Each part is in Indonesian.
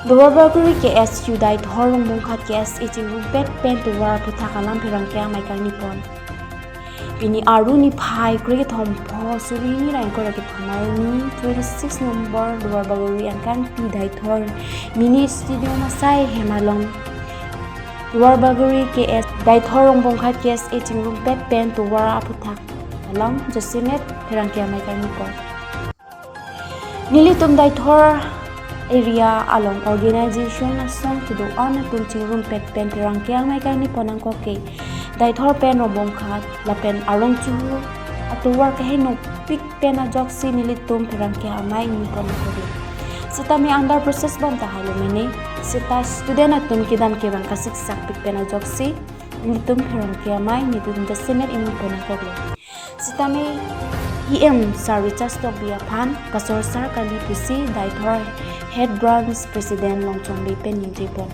Dwarbalguri KSU dai thorong mongkhat KSA chingru pet pen to war puthakalam pherangke amei karnipon. Bini aru ni phai kri thom pho suri ni rain ko rakit phamai ni 26 number Dwarbalguri ankan pi dai thor mini studio masai hemalong. Dwarbalguri KS dai thorong mongkhat KSA chingru pet pen to war puthakalam josimet pherangke amei karnipon. Nilitum dai thor area along organization asong tudo on tum chingrum pet pen pherangke amei karnipon angko ke dai thor pen robong khat la pen arong chu atuwar ke no pik pen a joksi nilitum pherangke amei nipon ko sita mi under process bam ta halo mene sita student atum kidan ke bang kasik sak pik pen a joksi nilitum pherangke amei nitum the semet in pon ko sita mi EM Sarita Stobia Pan Kasor Sar Kali Pusi Daitor Head Branch President Longchong Bepen yung Japon.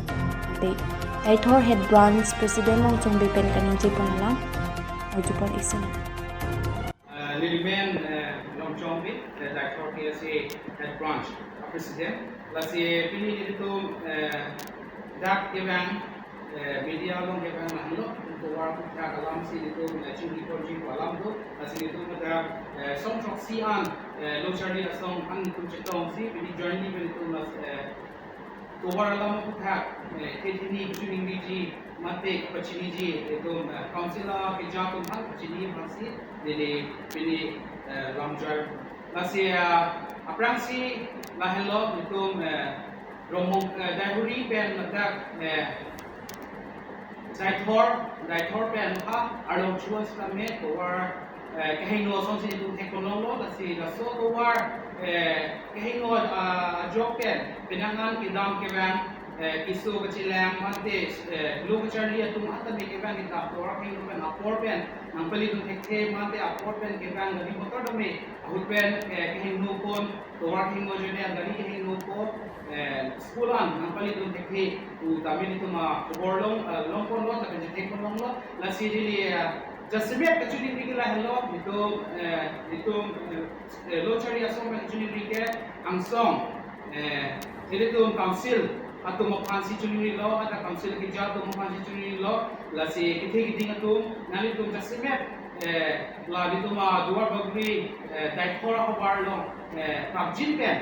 Daitor Head Branch President Longchong Bepen kaning Japon lang. Japon excellent. Lilimen Longchong Bit Daitor KSA Head Branch President. Lasi pili dito dak evang media long evang mahlo. War putra kalam si dito chili project alam do asi dito mata song chok si an lo charli asong an tu chetong si bini jointly bini tu mas to war alam putra ketini chuni ji mate pachini ji dito council ke ja tu hal pachini masi dele bini lamjar lasi aprang si lahelo dito romong dahuri ben mata Daitor pen ha arong chuan stame towar kahino song si tu teknololo lasi laso towar kahino job pen pinangan kidam keban kisu kacilang mate lu kacari atum atame keban kita towar kahino pen apor pen nang pali tu tekhe mate apor pen keban dari motor dome ahut pen kahino pon towar kahino jone dari kahino pon sekolah nang paling tu teknik tu kami ni tu mah borlong longpon lo tak kerja teknik long lo nasi di jasmine kecuri pergi lah hello itu lo cari asong kecuri pergi angsong jadi tu council atau mau fancy curi lo ada council kerja tu mau fancy curi lo nasi kita kita tu nanti tu jasmine lah itu mah dua bagri daikor awar lo kapjin kan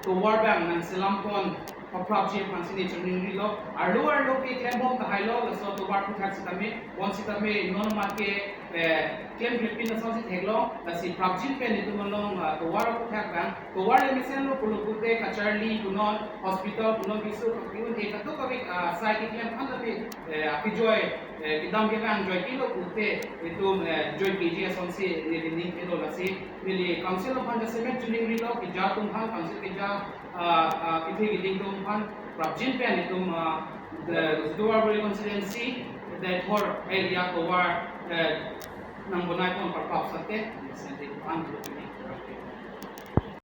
to war bang nang selampon project pansini chungni lo arlo ke klembom ta hailo so to war puthat sitame one sitame non marke klem philippine so si theglo si project pe ni tumolong to war puthat bang to war le misen lo pulukute kacharli kunon hospital kunon bisu kiun e kato kabi sai ke klem phanda pe apijoy kidam ke bang joy kilo kute itu joy kiji son si ni kilo la si mili council of the cement chungni lo ki ja tum hal council ke ja किथे गिदिंग तुम फन प्रॉब्जिन पे नि तुम दुआर बड़ी consistency that for area cover number 9 पर प्रॉप सकते हैं